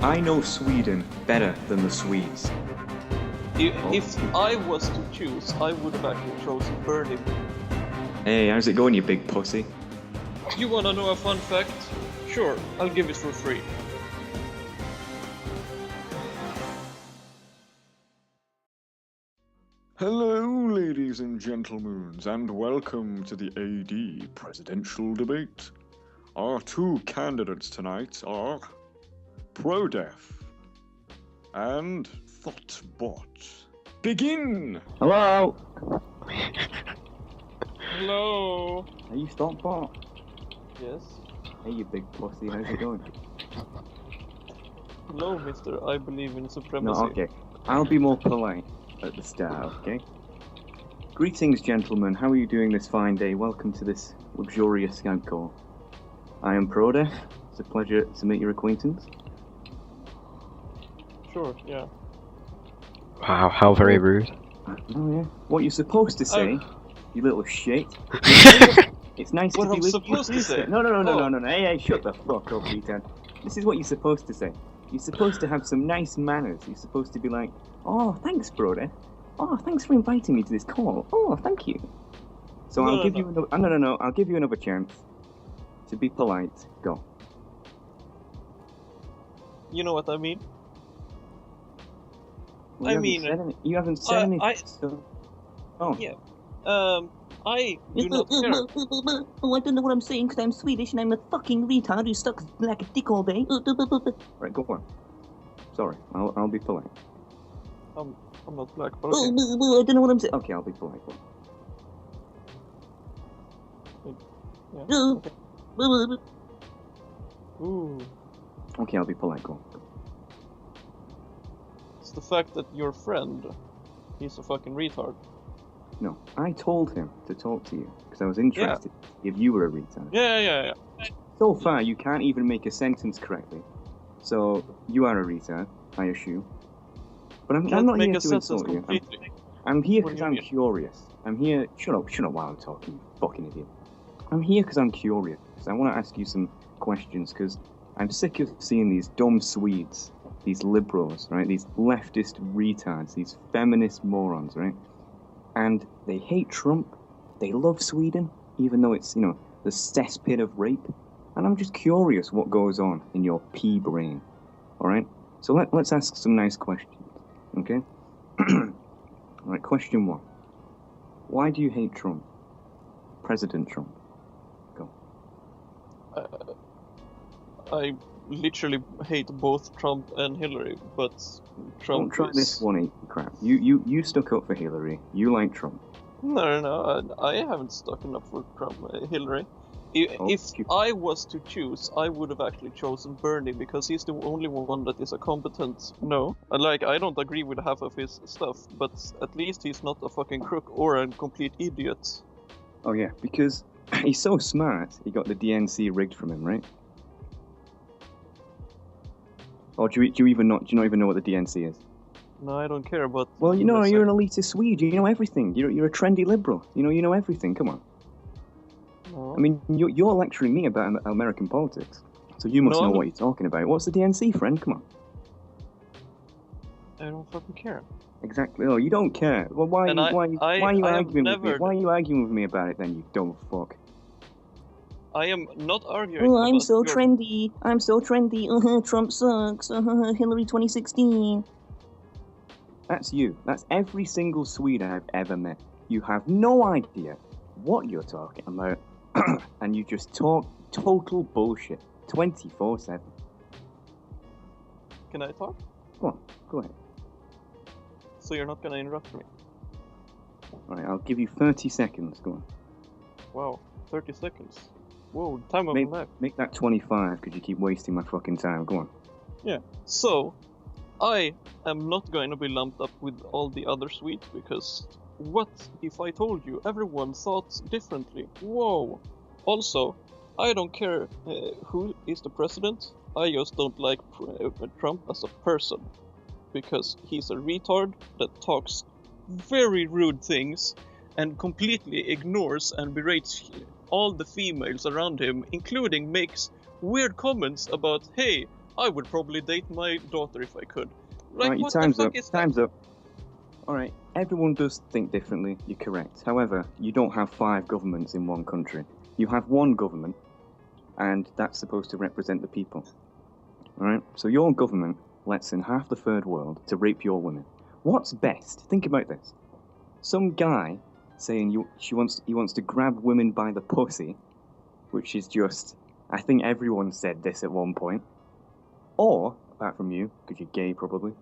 I know Sweden better than the Swedes. If I was to choose, I would have actually chosen Bernie. Hey, how's it going, you big pussy? You wanna know a fun fact? Sure, I'll give it for free. Hello, ladies and gentlemen, and welcome to the AD presidential debate. Our two candidates tonight are Prodef and Thottbot. Begin! Hello! Hello. Are you Thottbot? Yes. Hey, you big pussy, how's it going? Hello, Mister. I believe in supremacy. No, okay. I'll be more polite at the start, okay? Greetings, gentlemen. How are you doing this fine day? Welcome to this luxurious Skype call. I am Prodef. It's a pleasure to meet your acquaintance. Sure, yeah. Wow, how very rude. Oh, yeah. What you're supposed to say, you little shit. It's nice What to be I'm with supposed you. to say? No. Hey, shut the fuck up, retard. This is what you're supposed to say. You're supposed to have some nice manners. You're supposed to be like, oh, thanks, brother. Oh, thanks for inviting me to this call. Oh, thank you. So I'll give you another. I'll give you another chance to be polite. Go. You know what I mean? Well, you haven't said anything. So... Oh. Yeah. I do not care. Oh, I don't know what I'm saying because I'm Swedish and I'm a fucking retard who sucks like a dick all day. Right, go on. Sorry, I'll be polite. I'm not black, but Oh, okay. I don't know what I'm saying. Okay, I'll be polite. Yeah. Oh. Ooh. Okay, I'll be polite. Go on. It's the fact that your friend, he's a fucking retard. No, I told him to talk to you because I was interested if you were a retard. Yeah. So far, you can't even make a sentence correctly. So, you are a retard, I assume. But I'm not here to insult you. I'm here because I'm curious. I'm here... Shut up while I'm talking, you fucking idiot. I'm here because I'm curious. I want to ask you some questions because I'm sick of seeing these dumb Swedes, these liberals, right? These leftist retards, these feminist morons, right? And they hate Trump, they love Sweden, even though it's, the cesspit of rape. And I'm just curious what goes on in your pea brain, alright? So let's ask some nice questions, okay? Alright, question 1. Why do you hate Trump? President Trump. Go. I literally hate both Trump and Hillary, but Trump Don't try this 180 crap. You stuck up for Hillary. You like Trump. No, I haven't stuck up for Trump, Hillary. If I was to choose, I would have actually chosen Bernie because he's the only one that is a competent. No, I don't agree with half of his stuff, but at least he's not a fucking crook or a complete idiot. Oh yeah, because he's so smart. He got the DNC rigged from him, right? Or do you not even know what the DNC is? No, I don't care, but... Well, you're an elitist Swede, you know everything. You're a trendy liberal. You know everything, come on. No. I mean, you're lecturing me about American politics. So you must know what you're talking about. What's the DNC, friend? Come on. I don't fucking care. Exactly. Oh, you don't care. Well, why are you arguing with me about it then, you dumb fuck? I am not arguing. Oh, I'm so trendy. Trump sucks. Hillary 2016. That's you. That's every single Swede I've ever met. You have no idea what you're talking about, and you just talk total bullshit 24/7. Can I talk? Go ahead. So you're not gonna interrupt me? Alright, I'll give you 30 seconds. Go on. Wow, 30 seconds. Whoa, time of my life. Make that 25 because you keep wasting my fucking time. Go on. Yeah, so I am not going to be lumped up with all the other Swedes because what if I told you everyone thought differently? Whoa. Also, I don't care who is the president. I just don't like Trump as a person because he's a retard that talks very rude things and completely ignores and berates all the females around him, including makes weird comments about, hey, I would probably date my daughter if I could. Right, your what the time's fuck up. is Time's up. Alright, everyone does think differently, you're correct. However, you don't have 5 governments in one country. You have one government, and that's supposed to represent the people. Alright, so your government lets in half the third world to rape your women. What's best? Think about this. Some guy saying he wants to grab women by the pussy, which is just, I think everyone said this at one point. Or, apart from you, because you're gay probably,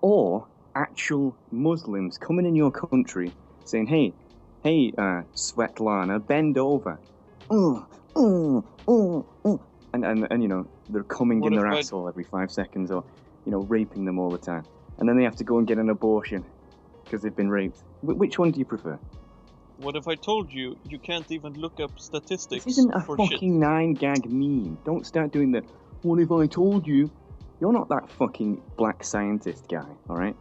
or actual Muslims coming in your country saying, hey, Svetlana, bend over. And you know, they're coming in their asshole every 5 seconds, or, you know, raping them all the time. And then they have to go and get an abortion because they've been raped. Which one do you prefer? What if I told you you can't even look up statistics This isn't a for fucking shit? 9-gag meme. Don't start doing the, what if I told you? You're not that fucking black scientist guy, alright?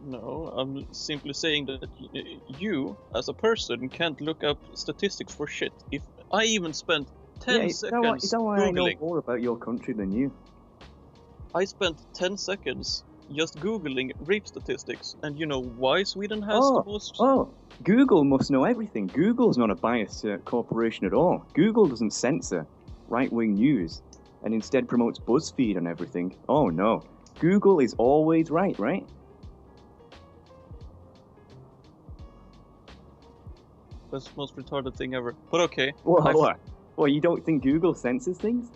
No, I'm simply saying that you, as a person, can't look up statistics for shit. If I even spent 10 seconds is that why Googling, I know more about your country than you? I spent 10 seconds just Googling rape statistics, and you know why Sweden has the most... Oh, Google must know everything. Google's not a biased corporation at all. Google doesn't censor right-wing news, and instead promotes BuzzFeed and everything. Oh no, Google is always right? That's the most retarded thing ever. But okay. What? Well, you don't think Google censors things?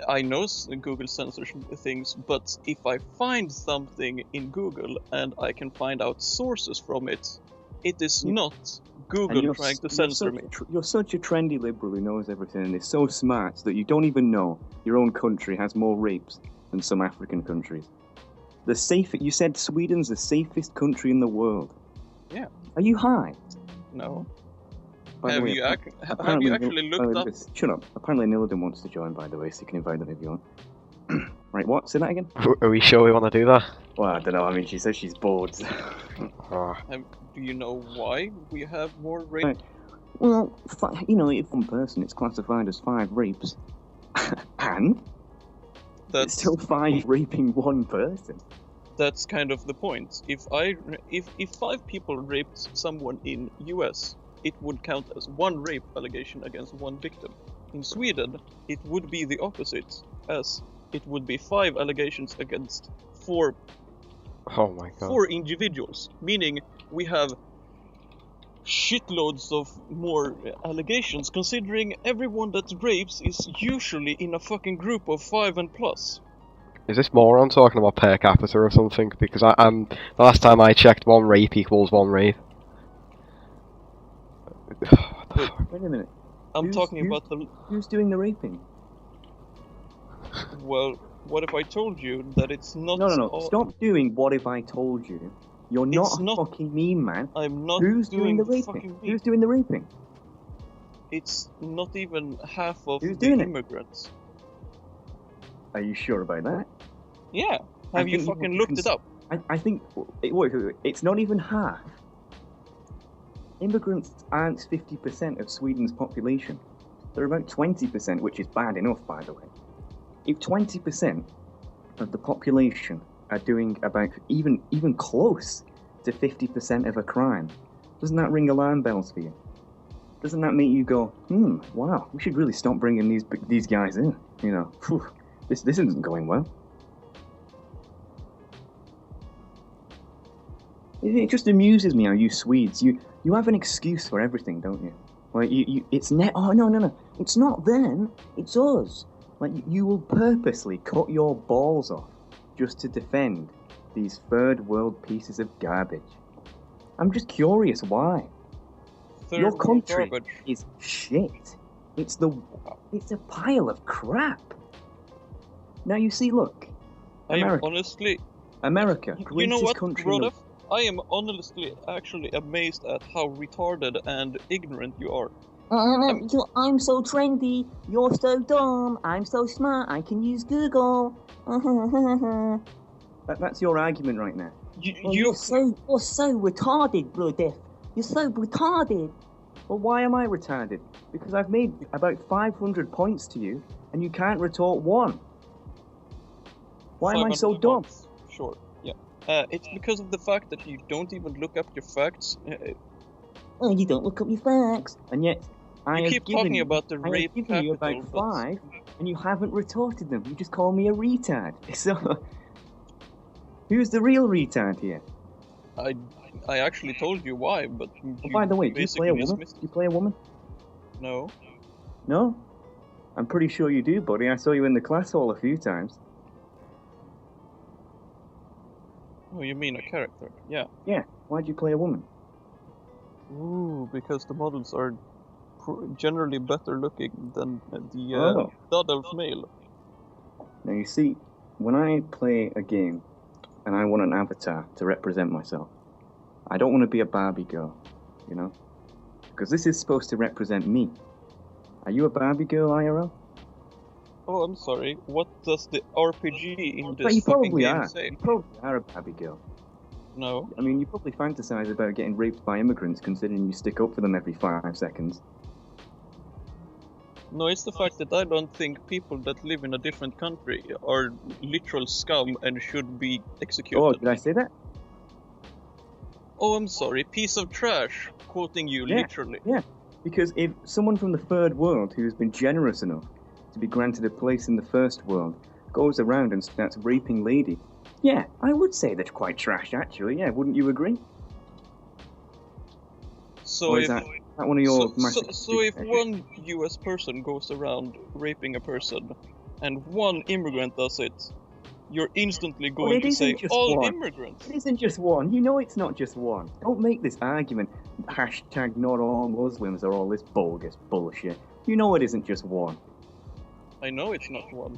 I know Google censors things, but if I find something in Google and I can find out sources from it, it is not Google trying to censor me. You're such a trendy liberal who knows everything and is so smart that you don't even know your own country has more rapes than some African countries. You said Sweden's the safest country in the world. Yeah. Are you high? No. Have you actually looked up? Shut up. Apparently Nillidan wants to join, by the way, so you can invite them if you want. Right, what? Say that again? Are we sure we want to do that? Well, I don't know. I mean, she says she's bored. Do you know why we have more rape? Right. Well, you know, if one person, it's classified as 5 rapes. And? It's still 5 raping one person. That's kind of the point. If 5 people raped someone in US, it would count as 1 rape allegation against 1 victim. In Sweden, it would be the opposite, as it would be 5 allegations against 4 Oh my god. 4 individuals, meaning we have shitloads of more allegations, considering everyone that rapes is usually in a fucking group of 5 and plus. Is this moron talking about per capita or something? Because the last time I checked, 1 rape equals 1 rape. Wait a minute. I'm talking about Who's doing the raping? Well, what if I told you that it's not... No. Stop doing what if I told you. You're not a fucking meme, man. I'm not Who's doing the raping? Who's doing the raping? It's not even half of Who's the doing immigrants. Are you sure about that? Yeah. Have you fucking looked it up? I think... Wait, it's not even half. Immigrants aren't 50% of Sweden's population. They're about 20%, which is bad enough, by the way. If 20% of the population are doing about even close to 50% of a crime, doesn't that ring alarm bells for you? Doesn't that make you go, wow, we should really stop bringing these guys in? You know, this isn't going well. It just amuses me how you Swedes, you have an excuse for everything, don't you? Like, oh, no, it's not them, it's us. Like, you will purposely cut your balls off just to defend these third world pieces of garbage. I'm just curious why. Your country is shit. It's a pile of crap. Now you see, look. America, greatest country in the... I am honestly actually amazed at how retarded and ignorant you are. I'm so trendy, you're so dumb, I'm so smart, I can use Google. That's your argument right now. You're so retarded, Brodef. You're so retarded. Well, why am I retarded? Because I've made about 500 points to you, and you can't retort 1. Why am I so 500 dumb? months. Sure, yeah. It's because of the fact that you don't even look up your facts. Oh, you don't look up your facts. And yet, I You have keep given talking about the I rape have given you capital, about but 5, and you haven't retorted them. You just call me a retard. So, who's the real retard here? I actually told you why, but Oh, you by the way, do you play a basically woman? dismissed Do you it. play a woman? No. No? I'm pretty sure you do, buddy. I saw you in the class hall a few times. Oh, you mean a character? Yeah. Yeah. Why'd you play a woman? Ooh, because the models are generally better looking than the Oh. adult male. Now, you see, when I play a game and I want an avatar to represent myself, I don't want to be a Barbie girl, you know? Because this is supposed to represent me. Are you a Barbie girl, IRL? Oh, I'm sorry. What does the RPG in But this you fucking probably game are. say? You probably are a Barbie girl. No. I mean, you probably fantasize about getting raped by immigrants, considering you stick up for them every 5 seconds. No, it's the fact that I don't think people that live in a different country are literal scum and should be executed. Oh, did I say that? Oh, I'm sorry. Piece of trash. Quoting you literally. Yeah, because if someone from the third world who has been generous enough to be granted a place in the first world goes around and starts raping ladies, yeah, I would say that's quite trash, actually. Yeah, wouldn't you agree? So Or if is that one of your so if one US person goes around raping a person and one immigrant does it, you're instantly going to say all immigrants. It isn't just one. You know it's not just one. Don't make this argument. Hashtag not all Muslims or all this bogus bullshit. You know it isn't just one. I know it's not one,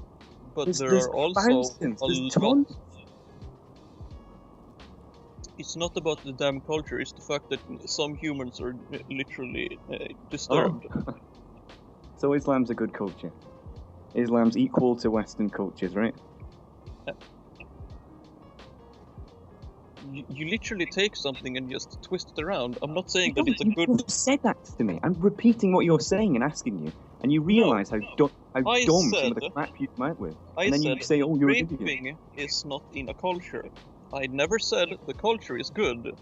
but There's there are also thousands, a there's lot. tons. It's not about the damn culture, it's the fact that some humans are literally disturbed. Oh. So Islam's a good culture. Islam's equal to Western cultures, right? You literally take something and just twist it around. I'm not saying that it's a You good... just said that to me. I'm repeating what you're saying and asking you. And you realise how dumb some of the crap you come out with. And then you say, oh, you're an idiot. Raping is not in a culture. I never said the culture is good.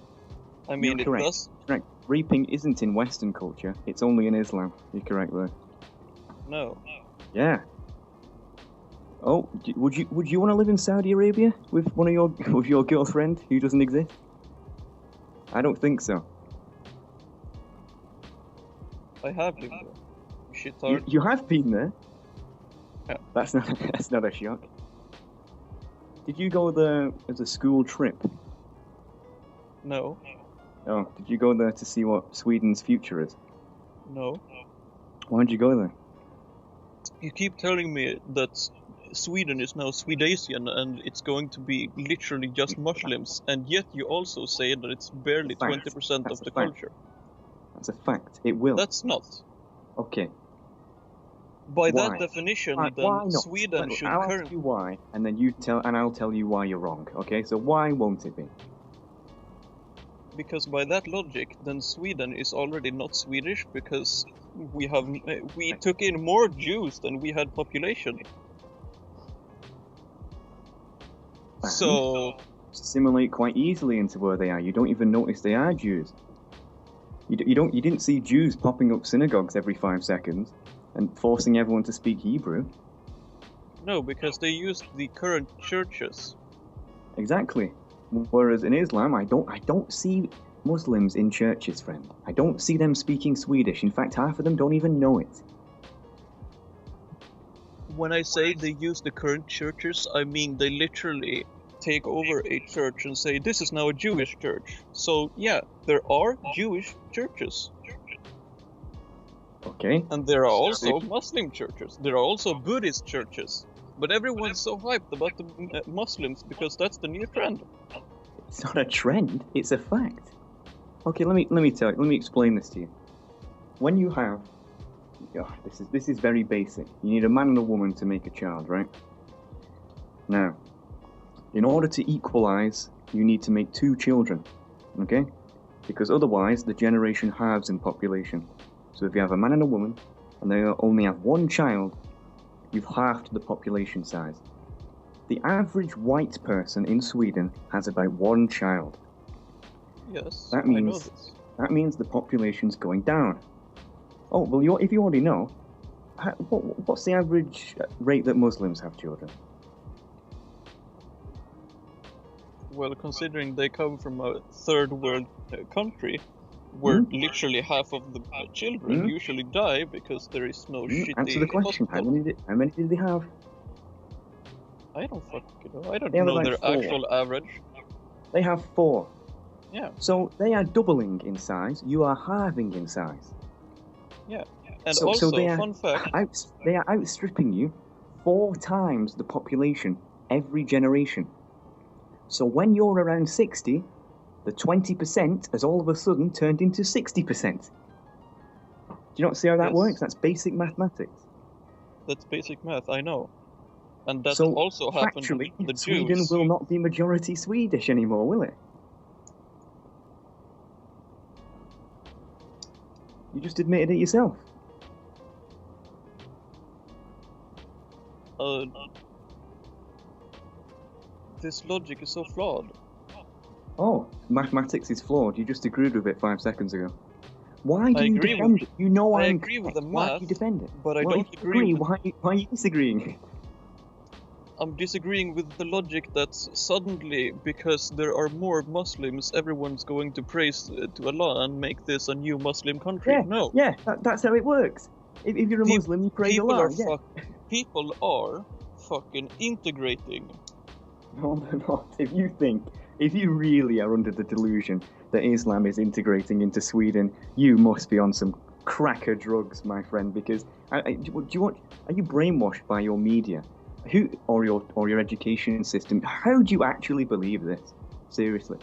I mean, You're correct. it does... Correct. Raping isn't in Western culture. It's only in Islam. You're correct there. No. Yeah. Oh, would you want to live in Saudi Arabia with your girlfriend who doesn't exist? I don't think so. I have lived there. Shithard. You have been there? Yeah. That's not a shock. Did you go there as a school trip? No. Oh, did you go there to see what Sweden's future is? No. Why did you go there? You keep telling me that Sweden is now Swedasian and it's going to be literally just Muslims, and yet you also say that it's barely 20% of the culture. That's a fact. It will. That's not. Okay. By that definition, then Sweden should I'll ask you why, and then I'll tell you why you're wrong. Okay, so why won't it be? Because by that logic, then Sweden is already not Swedish because we took in more Jews than we had population. So assimilate quite easily into where they are. You don't even notice they are Jews. You didn't see Jews popping up synagogues every 5 seconds and forcing everyone to speak Hebrew. No, because they used the current churches. Exactly. Whereas in Islam, I don't see Muslims in churches, friend. I don't see them speaking Swedish. In fact, half of them don't even know it. When I say they use the current churches, I mean they literally take over a church and say, this is now a Jewish church. So, yeah, there are Jewish churches. Okay. And there are also Muslim churches. There are also Buddhist churches. But everyone's so hyped about the Muslims because that's the new trend. It's not a trend, it's a fact. Okay, let me explain this to you. When you have... Oh, this is very basic. You need a man and a woman to make a child, right? Now, in order to equalize, you need to make 2 children, okay? Because otherwise, the generation halves in population. So if you have a man and a woman, and they only have 1 child, you've halved the population size. The average white person in Sweden has about 1 child. Yes, That I know means this. that means the population's going down. Oh well, if you already know, what's the average rate that Muslims have children? Well, considering they come from a third world country, where literally half of the children usually die because there is no shitty Answer the question. How hospital. many did they have? I don't fucking know. I don't They have know about their 4. actual average. They have 4. Yeah. So they are doubling in size. You are halving in size. Yeah. And So also, they are fun fact. They are outstripping you 4 times the population every generation. So when you're around 60, the 20% has all of a sudden turned into 60%. Do you not see how that works? That's basic mathematics. That's basic math, I know. And that So also happened factually, with the Sweden Jews. will not be majority Swedish anymore, will it? You just admitted it yourself. This logic is so flawed. Oh, mathematics is flawed. You just agreed with it 5 seconds ago. Why do I you agree defend with- it? You know I I'm agree with correct. the Why do math, you defend it? but I Well, don't if you agree with- Why are you disagreeing? I'm disagreeing with the logic that suddenly, because there are more Muslims, everyone's going to praise to Allah and make this a new Muslim country. Yeah, No. yeah, that's how it works. If you're a Muslim, you praise People Allah. are people are fucking integrating. No, they're not. If you really are under the delusion that Islam is integrating into Sweden, you must be on some cracker drugs, my friend. Because are you brainwashed by your media, or your education system? How do you actually believe this? Seriously.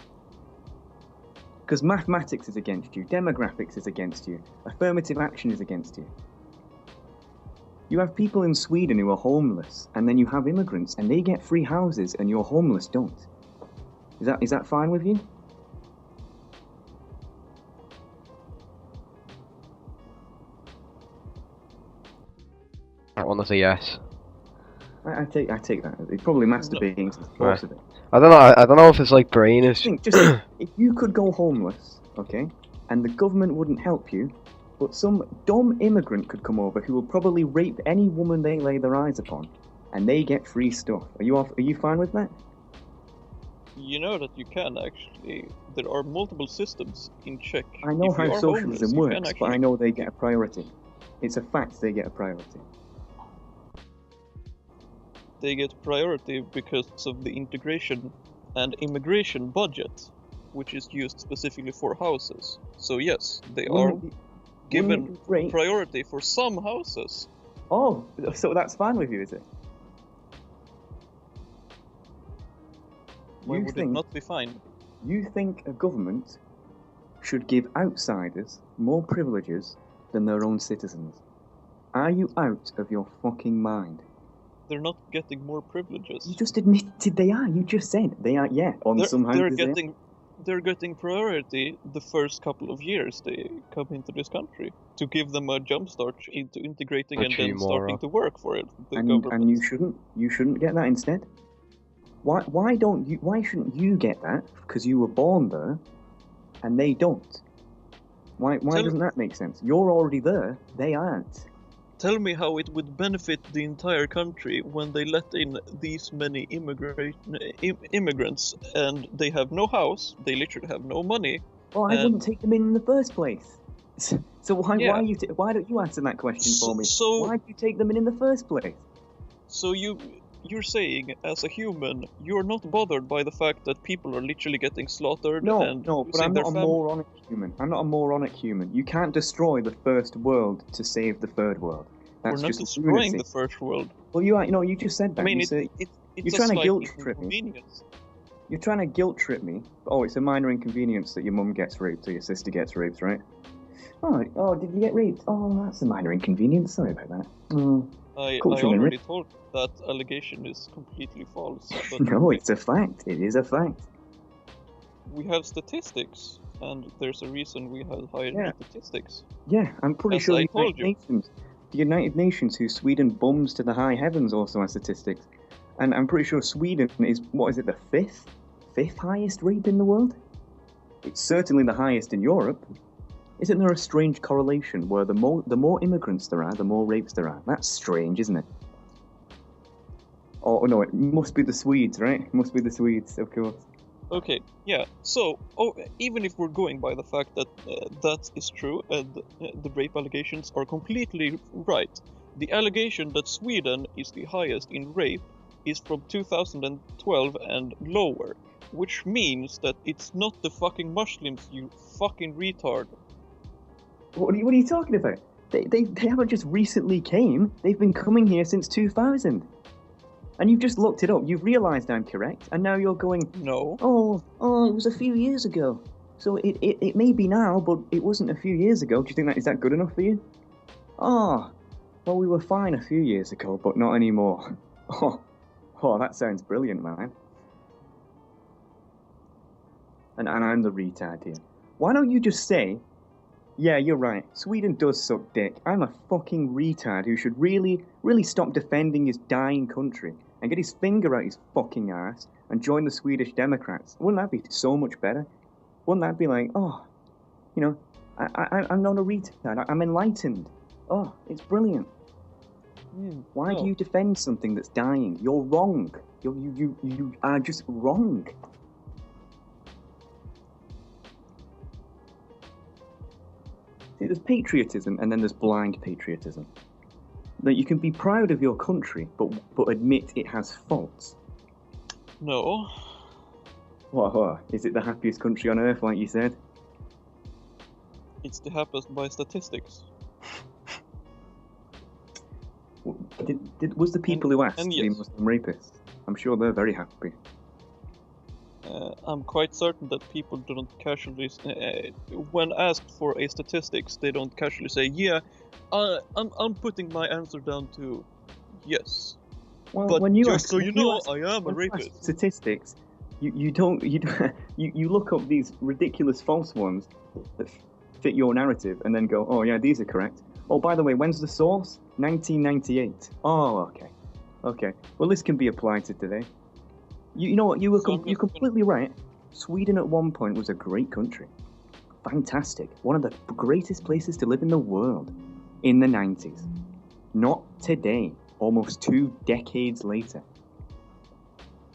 Because mathematics is against you, demographics is against you, affirmative action is against you. You have people in Sweden who are homeless, and then you have immigrants, and they get free houses, and your homeless don't. Is that fine with you? That one is a yes. I take that. It's probably masturbating is the force of it. I don't know if it's like brain is. Just if you could go homeless, okay, and the government wouldn't help you, but some dumb immigrant could come over who will probably rape any woman they lay their eyes upon, and they get free stuff. Are you fine with that? You know that you can actually. There are multiple systems in Czech. I know If you how are socialism homeless, you works, can but I actually- know they get a priority. It's a fact they get a priority. They get priority because of the integration and immigration budget, which is used specifically for houses. So yes, they are Wouldn't it be given great? priority for some houses. Oh, so that's fine with you, is it? Why You would think- it not be fine? You think a government should give outsiders more privileges than their own citizens? Are you out of your fucking mind? They're not getting more privileges. You just admitted they are. You just said they are. Yeah, on some houses. They're getting priority the first couple of years they come into this country to give them a jump start into integrating and then starting to work for it. And you shouldn't get that instead. Why shouldn't you get that? Because you were born there, and they don't. Why doesn't that make sense? You're already there. They aren't. Tell me how it would benefit the entire country when they let in these many immigrants and they have no house, they literally have no money. Well, I wouldn't take them in the first place. So why don't you answer that question for me? Why do you take them in the first place? So you're saying, as a human, you're not bothered by the fact that people are literally getting slaughtered and No, but I'm not a moronic human. I'm not a moronic human. You can't destroy the first world to save the third world. That's We're not just destroying lunacy. the first world. Well, you just said that. I mean, you're trying to guilt trip me. You're trying to guilt trip me. Oh, it's a minor inconvenience that your mum gets raped or your sister gets raped, right? Oh, did you get raped? Oh, that's a minor inconvenience. Sorry about that. I already told that allegation is completely false. But no, it's a fact. It is a fact. We have statistics, and there's a reason we have higher statistics. Yeah, I'm pretty sure the United Nations, who Sweden bums to the high heavens, also has statistics. And I'm pretty sure Sweden is, what is it, the fifth highest rape in the world? It's certainly the highest in Europe. Isn't there a strange correlation where the more immigrants there are, the more rapes there are? That's strange, isn't it? Oh no, it must be the Swedes, right? It must be the Swedes, of course. Okay, yeah. So, even if we're going by the fact that that is true and the rape allegations are completely right, the allegation that Sweden is the highest in rape is from 2012 and lower, which means that it's not the fucking Muslims, you fucking retard. What are you talking about? They haven't just recently came. They've been coming here since 2000. And you've just looked it up. You've realised I'm correct, and now you're going, no. Oh, it was a few years ago. So it may be now, but it wasn't a few years ago. Do you think is that good enough for you? Oh, well, we were fine a few years ago, but not anymore. Oh, that sounds brilliant, man. And I'm the retard here. Why don't you just say, yeah, you're right, Sweden does suck dick. I'm a fucking retard who should really, really stop defending his dying country and get his finger out his fucking ass and join the Swedish Democrats. Wouldn't that be so much better? Wouldn't that be like, oh, you know, I'm not a retard, I'm enlightened. Oh, it's brilliant. Why do you defend something that's dying? You're wrong. You are just wrong. See, there's patriotism and then there's blind patriotism. That you can be proud of your country, but admit it has faults. No. What? Is it the happiest country on earth, like you said? It's the happiest by statistics. Was the people who asked yes. the Muslim rapists? I'm sure they're very happy. I'm quite certain that people don't casually, when asked for a statistics, they don't casually say, yeah, I'm putting my answer down to yes. Well, but when you just ask, so you know, ask, I am a rapist. Statistics, you look up these ridiculous false ones that fit your narrative and then go, oh yeah, these are correct. Oh, by the way, when's the source? 1998. Oh, okay. Well, this can be applied to today. You know what? You're completely right. Sweden at one point was a great country. Fantastic. One of the greatest places to live in the world in the 90s. Not today, almost 2 decades later.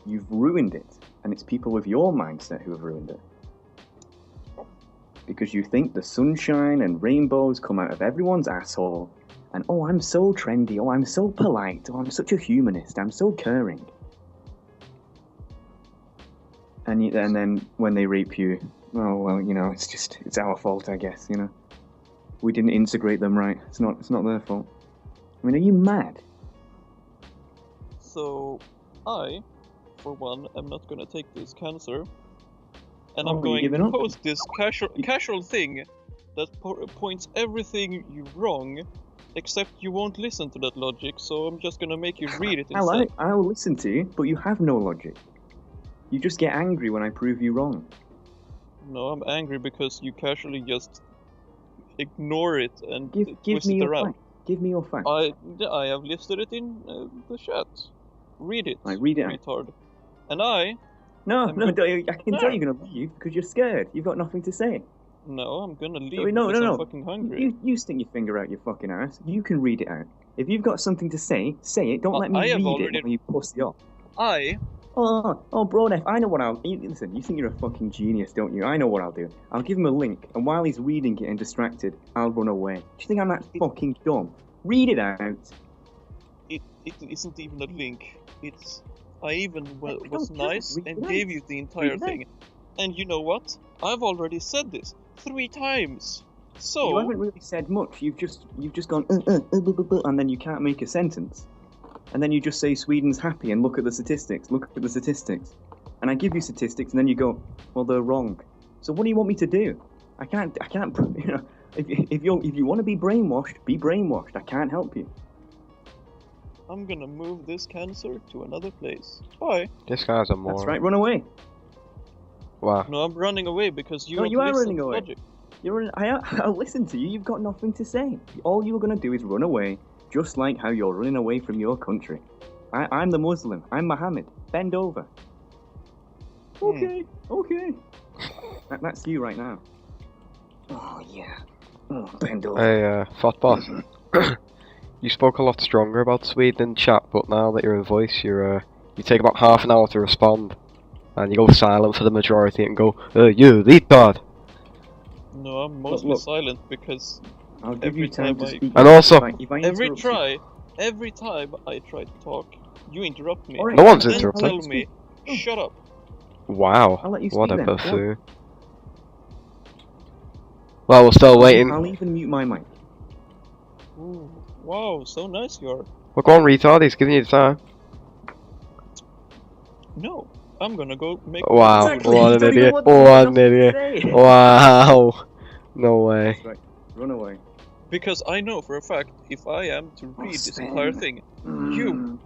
You've ruined it, and it's people with your mindset who have ruined it. Because you think the sunshine and rainbows come out of everyone's asshole, and oh, I'm so trendy, oh, I'm so polite, oh, I'm such a humanist, I'm so caring. And then when they rape you, oh well, you know, it's our fault, I guess, you know. We didn't integrate them right. It's not their fault. I mean, are you mad? So, I, for one, am not gonna take this cancer, and I'm going to post this casual thing that points everything you wrong, except you won't listen to that logic. So I'm just gonna make you read it instead. I'll listen to you, but you have no logic. You just get angry when I prove you wrong. No, I'm angry because you casually just ignore it and give me it around. Give me your fact. I have listed it in the chat. Read it. Read it. Retard. And I. No, I can tell you're gonna leave because you're scared. You've got nothing to say. No, I'm gonna leave because I'm fucking hungry. You stick your finger out your fucking ass. You can read it out. If you've got something to say it. Don't let me read it when you pussy off. Oh, Brodef, I know what listen, you think you're a fucking genius, don't you? I know what I'll do. I'll give him a link, and while he's reading it and distracted, I'll run away. Do you think I'm that fucking dumb? Read it out. It isn't even a link. I even was nice and gave you the entire thing. And you know what? I've already said this 3 times. So you haven't really said much. You've just gone and then you can't make a sentence. And then you just say Sweden's happy and look at the statistics. And I give you statistics and then you go, well, they're wrong. So what do you want me to do? I can't, you know, if you want to be brainwashed, I can't help you. I'm gonna move this cancer to another place. Bye. This guy's a moron. That's right, run away. Wow. No, I'm running away because you are running away. Logic. I'll listen to you, you've got nothing to say. All you're gonna do is run away. Just like how you're running away from your country. I'm the Muslim. I'm Muhammad. Bend over. Okay. That's you right now. Oh yeah. Oh, bend over. Hey, Thottbot. You spoke a lot stronger about Sweden in chat, but now that you're in voice, you take about half an hour to respond, and you go silent for the majority and go, you retard. No, I'm mostly silent because I'll give you time to speak. And also, every time I try to talk, you interrupt me. Right. No one's and interrupting. Tell me, shut up. Wow, I'll let you what a speak then. buffoon. Well, we're still waiting. I'll even mute my mic. Ooh, wow, so nice you are. Well, go on, retard, he's giving you the time. No, I'm gonna go make. Wow, Exactly, what you an don't even idiot. want What nothing an to idiot. say. Wow. No way. That's right. Run away. Because I know for a fact, if I am to read this Spin. entire thing, you...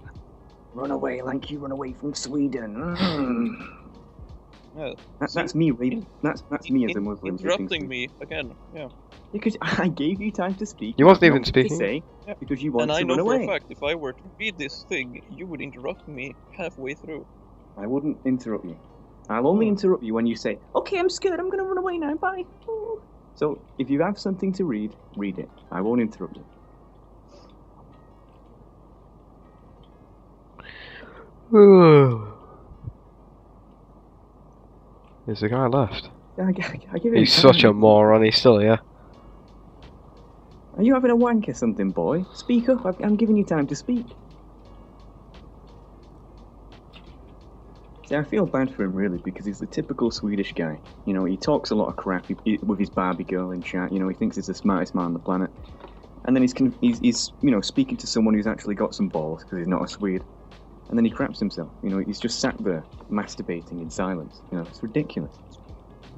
Run away like you run away from Sweden. Yeah, That's me, Raven. That's me as a Muslim. interrupting me again, yeah. Because I gave you time to speak. You wasn't have even nothing speaking. To say Yeah. because you want And I to know run for away. a fact, if I were to read this thing, you would interrupt me halfway through. I wouldn't interrupt you. I'll only interrupt you when you say, "Okay, I'm scared. I'm gonna run away now. Bye." So if you have something to read, read it. I won't interrupt you. Is the guy left? I give him He's time. such a moron, he's still here. Are you having a wank or something, boy? Speak up. I'm giving you time to speak. See, I feel bad for him, really, because he's the typical Swedish guy. You know, he talks a lot of crap with his Barbie girl in chat. You know, he thinks he's the smartest man on the planet. And then he's you know, speaking to someone who's actually got some balls, because he's not a Swede. And then he craps himself. You know, he's just sat there, masturbating in silence. You know, it's ridiculous.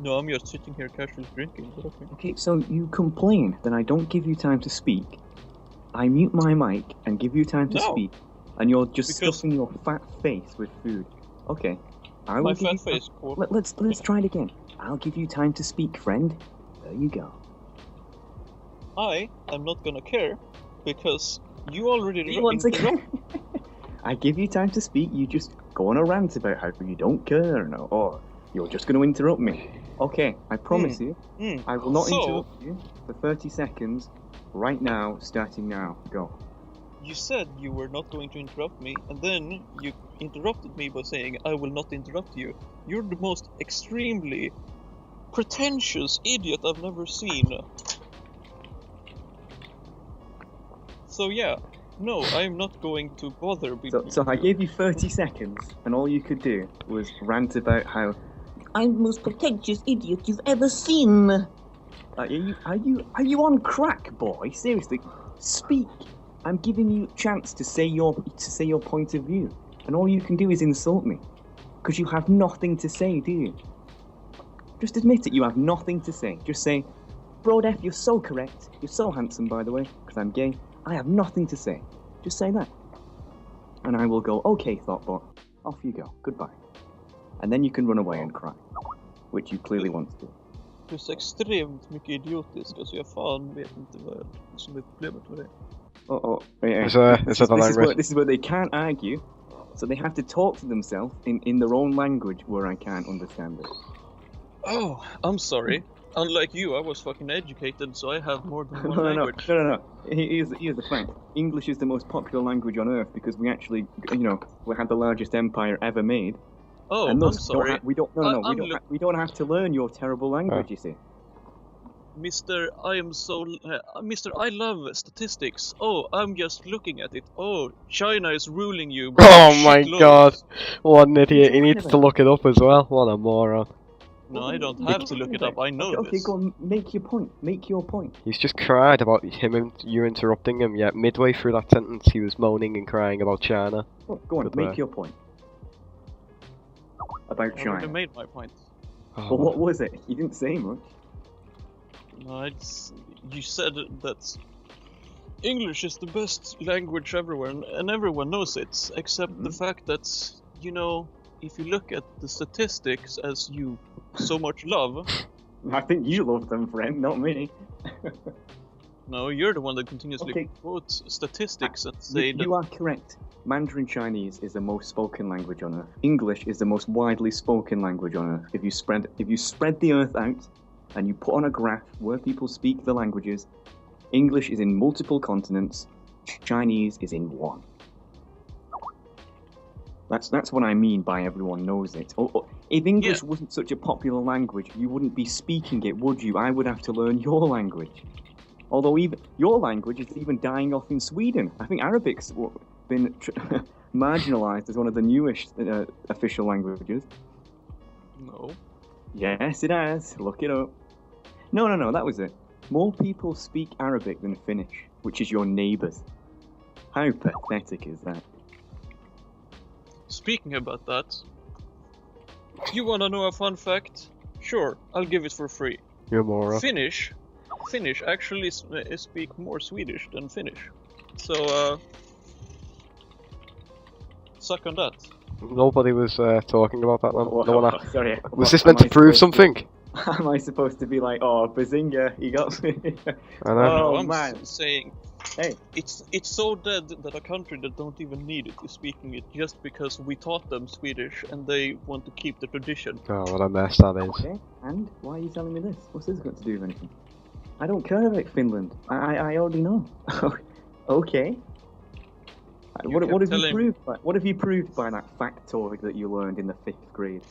No, I'm just sitting here casually drinking, but okay. Okay, so you complain that I don't give you time to speak. I mute my mic and give you time to speak. And you're just stuffing your fat face with food. Okay, I will My give you fat face, cool. Let's try it again. I'll give you time to speak, friend. There you go. I am not gonna care, because you already Once again, I give you time to speak. You just go on a rant about how you don't care, or you're just going to interrupt me. Okay, I promise you, I will not interrupt you for 30 seconds. Right now, starting now. Go. You said you were not going to interrupt me, and then you interrupted me by saying, I will not interrupt you. You're the most extremely pretentious idiot I've never seen. So yeah, no, I'm not going to bother with So I gave you 30 seconds, and all you could do was rant about how I'm the most pretentious idiot you've ever seen. Are you on crack, boy? Seriously, speak. I'm giving you a chance to say your point of view, and all you can do is insult me, because you have nothing to say, do you? Just admit it. You have nothing to say. Just say, Brodef, you're so correct. You're so handsome, by the way, because I'm gay. I have nothing to say. Just say that, and I will go. Okay, Thottbot. Off you go. Goodbye. And then you can run away and cry, which you clearly want to do. Du är så extremt mycket idiotisk, alltså jag fan vet inte vad som är problemet med det. This is where they can't argue, so they have to talk to themselves in their own language where I can't understand it. Oh, I'm sorry. Unlike you, I was fucking educated, so I have more than one language. No. Here's the fact. English is the most popular language on Earth because we actually, we had the largest empire ever made. Oh, and I'm sorry. We don't have to learn your terrible language, you see. Mister, I love statistics. Oh, I'm just looking at it. Oh, China is ruling you. Oh my god, what an idiot. He needs to look it up as well. What a moron. No, I don't have to look it up. I know this. Okay, go on, make your point. Make your point. He's just cried about you interrupting him, yet midway through that sentence he was moaning and crying about China. Oh, go on, make your point. About China. I already made my point. Oh, well, what was it? You didn't say much. No, you said that English is the best language everywhere, and everyone knows it, except the fact that, if you look at the statistics as you so much love... I think you love them, friend, not me. No, you're the one that continuously quotes statistics that say that... You are correct. Mandarin Chinese is the most spoken language on Earth. English is the most widely spoken language on Earth. If you spread the Earth out and you put on a graph where people speak the languages, English is in multiple continents, Chinese is in one. That's what I mean by everyone knows it. If English wasn't such a popular language, you wouldn't be speaking it, would you? I would have to learn your language. Although even your language is even dying off in Sweden. I think Arabic's been marginalised as one of the newest official languages. No. Yes, it has. Look it up. No, that was it. More people speak Arabic than Finnish, which is your neighbours. How pathetic is that? Speaking about that, you wanna know a fun fact? Sure, I'll give it for free. You're more. Finnish actually speak more Swedish than Finnish. So, suck on that. Nobody was talking about that one. No one. Sorry. Was this meant to prove something? Am I supposed to be like, oh, Bazinga, he got me? I know. No, I'm man. saying, Hey, it's so dead that a country that don't even need it is speaking it just because we taught them Swedish and they want to keep the tradition. Oh, what a mess that is. okay, and why are you telling me this? What's this got to do with anything? I don't care about Finland. I already know. Okay. What have you proved? What have you proved by that factoid that you learned in the 5th grade?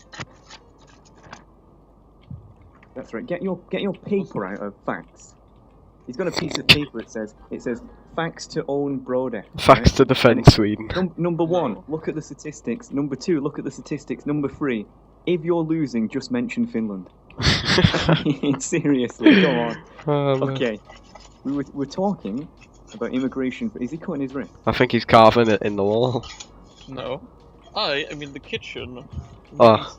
That's right. Get your paper out of facts. He's got a piece of paper. It says facts to own Brodef. Facts to defend Sweden. Number 1, look at the statistics. Number 2, look at the statistics. Number 3, if you're losing, just mention Finland. Seriously, come on. Okay, we're talking about immigration. Is he cutting his wrist? I think he's carving it in the wall. No. I'm in the kitchen. Oh.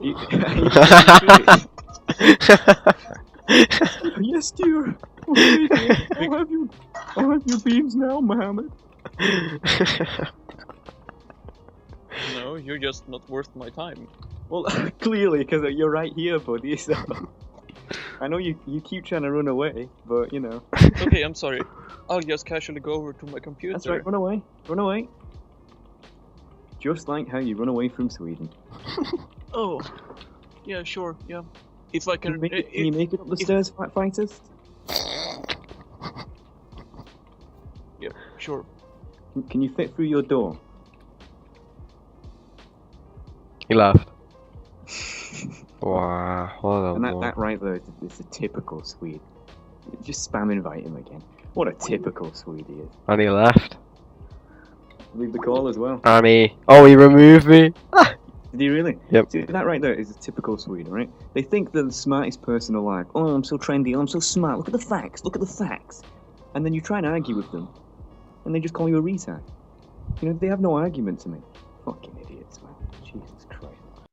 Yes, dear. I'll have your beans now, Mohammed. No, you're just not worth my time. Well, clearly, because you're right here, buddy. So I know you keep trying to run away, but you know. Okay, I'm sorry. I'll just casually go over to my computer. That's right. Run away. Just like how you run away from Sweden. Oh, yeah, sure, yeah. If I can, Can you make it up the stairs, fighters? Yeah, sure. Can you fit through your door? He laughed. Wow, what a And lord. that right there is a typical Swede. Just spam invite him again. What a typical Swede he is. And he left. Leave the call as well. And he... Oh, he removed me! Did he really? Yep. See, that right there is a typical Swede, right? They think they're the smartest person alive. Oh, I'm so trendy, I'm so smart, look at the facts. And then you try and argue with them, and they just call you a retard. You know, they have no argument to make. Fucking idiots, man. Jesus Christ.